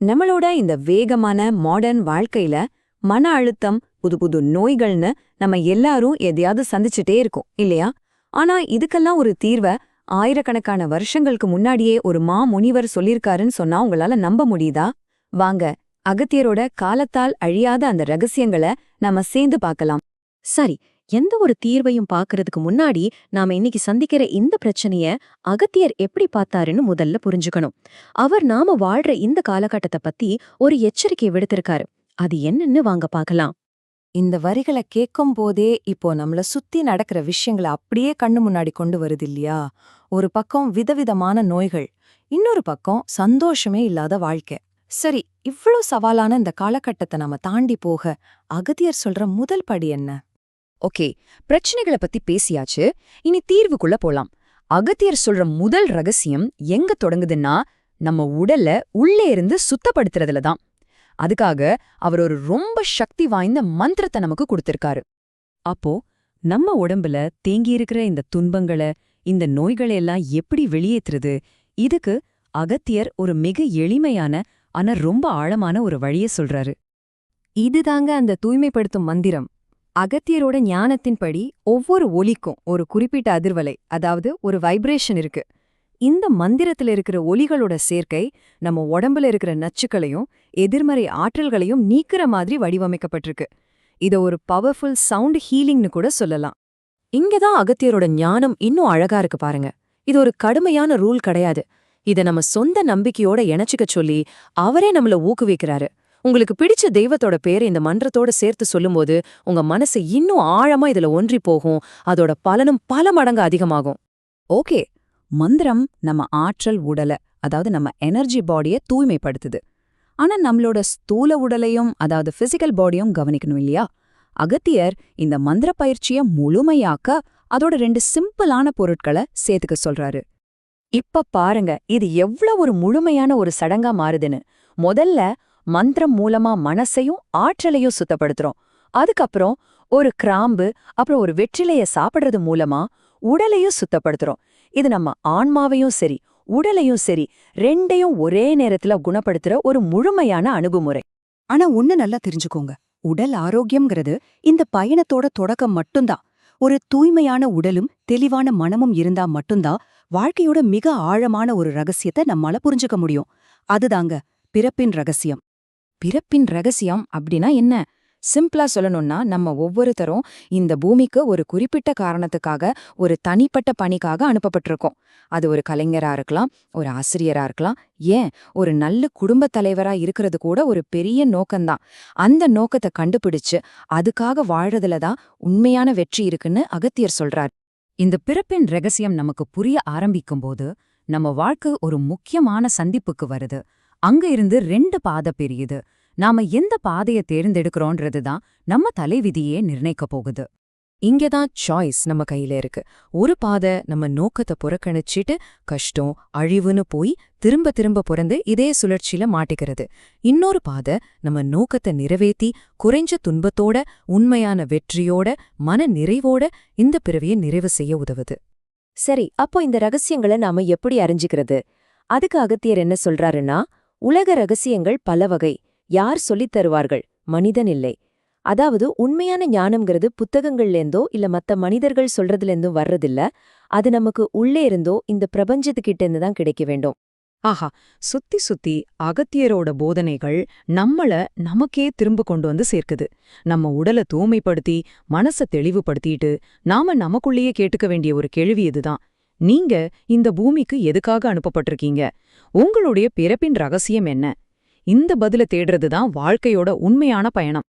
நம்மளோட இந்த வேகமான மாடர்ன் வாழ்க்கையில மன அழுத்தம், புது புது நோய்கள்னு நம்ம எல்லாரும் எதையாவது சந்திச்சுட்டே இருக்கோம் இல்லையா? ஆனா இதுக்கெல்லாம் ஒரு தீர்வை ஆயிரக்கணக்கான வருஷங்களுக்கு முன்னாடியே ஒரு முனிவர் சொல்லிருக்காருன்னு சொன்னா உங்களால நம்ப முடியுதா? வாங்க, அகத்தியரோட காலத்தால் அழியாத அந்த ரகசியங்களை நாம சேர்ந்து பார்க்கலாம். சரி, எந்த ஒரு தீர்வையும் பார்க்கறதுக்கு முன்னாடி நாம இன்னைக்கு சந்திக்கிற இந்த பிரச்சனைய அகத்தியர் எப்படி பார்த்தாருன்னு முதல்ல புரிஞ்சுக்கணும். அவர் நாம வாழ்ற இந்த காலகட்டத்தை பத்தி ஒரு எச்சரிக்கை விடுத்திருக்காரு. அது என்னன்னு வாங்க பார்க்கலாம். இந்த வரிகளை கேட்கும் போதே இப்போ நம்மள சுத்தி நடக்கிற விஷயங்களை அப்படியே கண்ணு முன்னாடி கொண்டு வருது இல்லையா? ஒரு பக்கம் விதவிதமான நோய்கள், இன்னொரு பக்கம் சந்தோஷமே இல்லாத வாழ்க்கை. சரி, இவ்ளோ சவாலான இந்த காலகட்டத்தை நாம தாண்டி போக அகத்தியர் சொல்ற முதல் படி என்ன? ஓகே, பிரச்சனைகளை பத்தி பேசியாச்சு. இனி தீர்வுக்குள்ள போலாம். அகத்தியர் சொல்ற முதல் ரகசியம் எங்க தொடங்குதுன்னா, நம்ம உடல்ல உள்ளே இருந்து சுத்தப்படுத்துறதுல தான். அதுக்காக அவர் ஒரு ரொம்ப சக்தி வாய்ந்த மந்திரத்தை நமக்கு கொடுத்திருக்காரு. அப்போ நம்ம உடம்புல தேங்கியிருக்கிற இந்த துன்பங்களை, இந்த நோய்களை எல்லாம் எப்படி வெளியேற்றுறது? இதுக்கு அகத்தியர் ஒரு மிக எளிமையான ஆனா ரொம்ப ஆழமான ஒரு வழியை சொல்றாரு. இதுதாங்க அந்த தூய்மைப்படுத்தும் மந்திரம். அகத்தியரோட ஞானத்தின்படி ஒவ்வொரு ஒலிக்கும் ஒரு குறிப்பிட்ட அதிர்வலை, அதாவது ஒரு வைப்ரேஷன் இருக்கு. இந்த மந்திரத்துல இருக்கிற ஒலிகளோட சேர்க்கை நம்ம உடம்புல இருக்கிற நச்சுக்களையும் எதிர்மறை ஆற்றல்களையும் நீக்கிற மாதிரி வடிவமைக்கப்பட்டிருக்கு. இத ஒரு பவர்ஃபுல் சவுண்ட் ஹீலிங்னு கூட சொல்லலாம். இங்கதான் அகத்தியரோட ஞானம் இன்னும் அழகா இருக்கு பாருங்க. இது ஒரு கடுமையான ரூல் கிடையாது. இத நம்ம சொந்த நம்பிக்கையோட இணைச்சிக்க சொல்லி அவரே நம்மள ஊக்குவிக்கிறாரு. உங்களுக்கு பிடிச்ச தெய்வத்தோட பேரை இந்த மன்றத்தோட சேர்த்து சொல்லும்போது உங்க மனசு இன்னும் ஆழமா இதுல ஒன்றி போகும். அதோட பலனும் பல மடங்கு அதிகமாகும். ஓகே, மந்திரம் நம்ம ஆற்றல் உடலை, அதாவது நம்ம எனர்ஜி பாடியை தூய்மைப்படுத்துது. ஆனா நம்மளோட ஸ்தூல உடலையும், அதாவது பிசிக்கல் பாடியும் கவனிக்கணும் இல்லையா? அகத்தியர் இந்த மந்திர பயிற்சியை முழுமையாக்க அதோட 2 சிம்பிளான பொருட்களை சேர்த்துக்க சொல்றாரு. இப்ப பாருங்க, இது எவ்வளவு ஒரு முழுமையான ஒரு சடங்கா மாறுதுன்னு. முதல்ல மந்திரம் மூலமா மனசையும் ஆற்றலையும் சுத்தப்படுத்துறோம். அதுக்கப்புறம் ஒரு கிராம்பு, அப்புறம் ஒரு வெற்றிலைய சாப்பிடுறது மூலமா உடலையும் சுத்தப்படுத்துறோம். இது நம்ம ஆன்மாவையும் சரி உடலையும் சரி 2யும் ஒரே நேரத்துல குணப்படுத்துற ஒரு முழுமையான அணுகுமுறை. ஆனா ஒண்ணு நல்லா தெரிஞ்சுக்கோங்க, உடல் ஆரோக்கியம்ங்கிறது இந்த பயணத்தோட தொடக்கம் மட்டும்தான். ஒரு தூய்மையான உடலும் தெளிவான மனமும் இருந்தா மட்டும்தான் வாழ்க்கையோட மிக ஆழமான ஒரு ரகசியத்தை நம்மால புரிஞ்சுக்க முடியும். அதுதாங்க பிறப்பின் ரகசியம். பிறப்பின் ரகசியம் அப்படின்னா என்ன? சிம்பிளா சொல்லணும்னா, நம்ம ஒவ்வொருத்தரும் இந்த பூமிக்கு ஒரு குறிப்பிட்ட காரணத்துக்காக, ஒரு தனிப்பட்ட பணிக்காக அனுப்பப்பட்டிருக்கோம். அது ஒரு கலைஞரா இருக்கலாம், ஒரு ஆசிரியரா இருக்கலாம், ஏன் ஒரு நல்ல குடும்பத் தலைவரா இருக்கிறது கூட ஒரு பெரிய நோக்கம்தான். அந்த நோக்கத்தை கண்டுபிடிச்சு அதுக்காக வாழறதுல தான் உண்மையான வெற்றி இருக்குன்னு அகத்தியர் சொல்றார். இந்த பிறப்பின் ரகசியம் நமக்கு புரிய ஆரம்பிக்கும்போது நம்ம வாழ்க்கை ஒரு முக்கியமான சந்திப்புக்கு வருது. அங்க இருந்து 2 பாதை பிரியுது. நாம எந்த பாதையை தேர்ந்தெடுக்கிறோன்றது தான் நம்ம தலைவிதியே நிர்ணயிக்க போகுது. இங்கதான் சாய்ஸ் நம்ம கையில இருக்கு. ஒரு பாதை நம்ம நோக்கத்தை புறக்கணிச்சிட்டு கஷ்டம், அழிவுன்னு போய் திரும்ப திரும்ப பிறந்து இதே சுழற்சியில மாட்டிக்கிறது. இன்னொரு பாதை நம்ம நோக்கத்தை நிறைவேத்தி குறைஞ்ச துன்பத்தோட, உண்மையான வெற்றியோட, மன நிறைவோட இந்த பிறவியை நிறைவு செய்ய உதவுது. சரி, அப்போ இந்த ரகசியங்களை நாம எப்படி அறிஞ்சிக்கிறது? அதுக்கு அகத்தியர் என்ன சொல்றாருன்னா, உலக ரகசியங்கள் பல வகை. யார் சொல்லித் தருவார்கள்? மனிதன் இல்லை. அதாவது உண்மையான ஞானம்ங்கிறது புத்தகங்கள்லேருந்தோ இல்ல மத்த மனிதர்கள் சொல்றதுலேருந்தோ வர்றதில்ல. அது நமக்கு உள்ளே இருந்தோ இந்த பிரபஞ்சத்துக்கிட்ட இருந்து தான் கிடைக்க வேண்டும். ஆஹா, சுத்தி சுத்தி அகத்தியரோட போதனைகள் நம்மள நமக்கே திரும்ப கொண்டு வந்து சேர்க்குது. நம்ம உடலை தூய்மைப்படுத்தி மனசை தெளிவுபடுத்திட்டு நாம நமக்குள்ளேயே கேட்டுக்க வேண்டிய ஒரு கேள்வி இதுதான். நீங்க இந்த பூமிக்கு எதுக்காக அனுப்பப்பட்டிருக்கீங்க? உங்களுடைய பிறப்பின் ரகசியம் என்ன? இந்த பதில தேடுறது தான் வாழ்க்கையோட உண்மையான பயணம்.